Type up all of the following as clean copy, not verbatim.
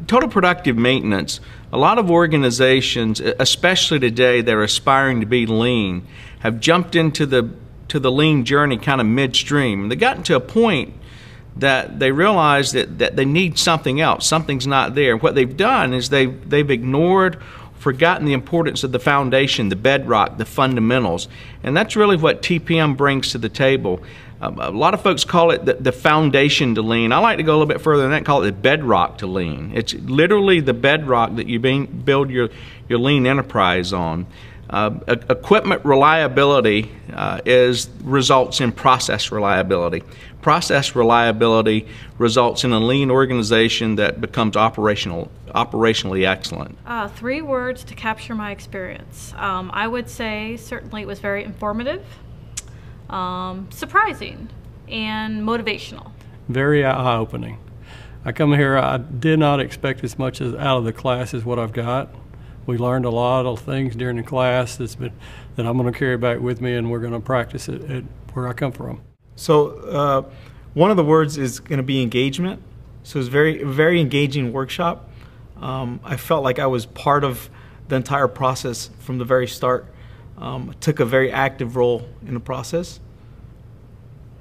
total productive maintenance, a lot of organizations, especially today, that are aspiring to be lean, have jumped into the lean journey kind of midstream. They've gotten to a point that they realize that they need something else. Something's not there. What they've done is they've ignored, forgotten the importance of the foundation, the bedrock, the fundamentals. And that's really what TPM brings to the table. A lot of folks call it the foundation to lean. I like to go a little bit further than that, call it the bedrock to lean. It's literally the bedrock that you build your lean enterprise on. Equipment reliability results in process reliability. Process reliability results in a lean organization that becomes operationally excellent. 3 words to capture my experience. I would say certainly it was very informative, surprising, and motivational. Very eye-opening. I come here, I did not expect as much out of the class as what I've got. We learned a lot of things during the class that I'm going to carry back with me, and we're going to practice it at where I come from. So one of the words is going to be engagement. So it's very engaging workshop. I felt like I was part of the entire process from the very start. Took a very active role in the process.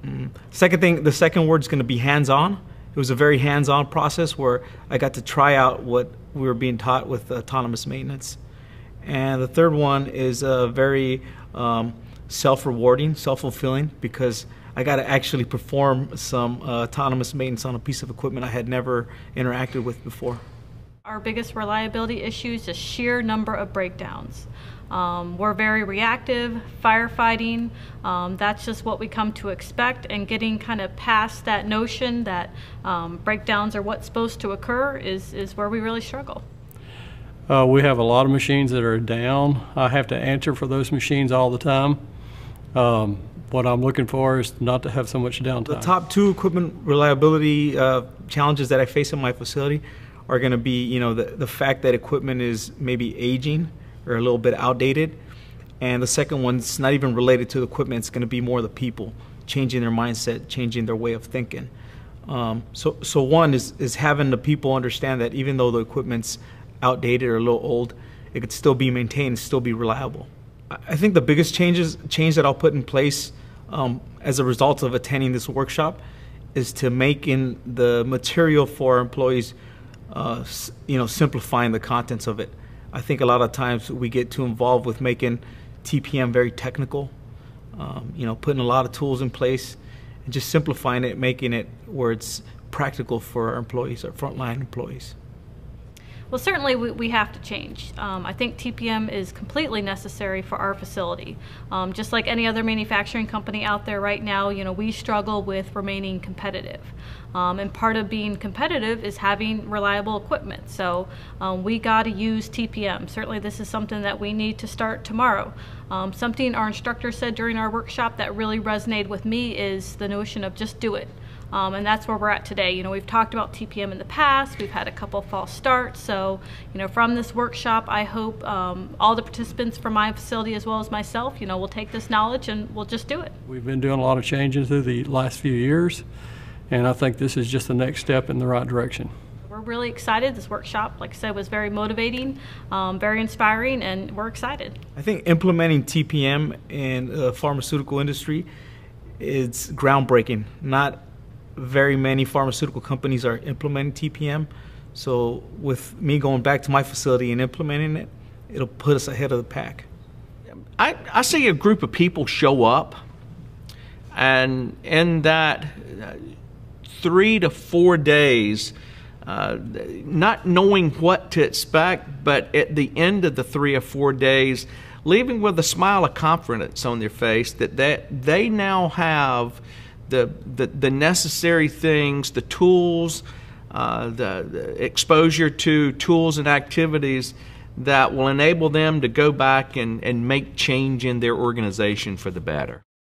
The second word is going to be hands-on. It was a very hands-on process where I got to try out what we were being taught with autonomous maintenance. And the third one is very self-rewarding, self-fulfilling, because I got to actually perform some autonomous maintenance on a piece of equipment I had never interacted with before. Our biggest reliability issues is sheer number of breakdowns. We're very reactive, firefighting, that's just what we come to expect, and getting kind of past that notion that breakdowns are what's supposed to occur is where we really struggle. We have a lot of machines that are down. I have to answer for those machines all the time. What I'm looking for is not to have so much downtime. The top 2 equipment reliability challenges that I face in my facility are going to be, the fact that equipment is maybe aging or a little bit outdated. And the second one's not even related to the equipment. It's going to be more the people, changing their mindset, changing their way of thinking. So one is having the people understand that even though the equipment's outdated or a little old, it could still be maintained, still be reliable. I think the biggest change that I'll put in place as a result of attending this workshop is to making the material for our employees, simplifying the contents of it. I think a lot of times we get too involved with making TPM very technical, putting a lot of tools in place and just simplifying it, making it where it's practical for our employees, our frontline employees. Well, certainly we have to change. I think TPM is completely necessary for our facility. Just like any other manufacturing company out there right now, we struggle with remaining competitive. And part of being competitive is having reliable equipment. So we got to use TPM. Certainly this is something that we need to start tomorrow. Something our instructor said during our workshop that really resonated with me is the notion of just do it. And that's where we're at today. We've talked about TPM in the past. We've had a couple false starts. So, from this workshop, I hope all the participants from my facility as well as myself, will take this knowledge and we'll just do it. We've been doing a lot of changes through the last few years, and I think this is just the next step in the right direction. We're really excited. This workshop, like I said, was very motivating, very inspiring, and we're excited. I think implementing TPM in the pharmaceutical industry is groundbreaking. Not very many pharmaceutical companies are implementing TPM. So with me going back to my facility and implementing it, it'll put us ahead of the pack. I see a group of people show up, and in that 3 to 4 days, not knowing what to expect, but at the end of the 3 or 4 days, leaving with a smile of confidence on their face that they now have the necessary things, the tools, the exposure to tools and activities that will enable them to go back and make change in their organization for the better.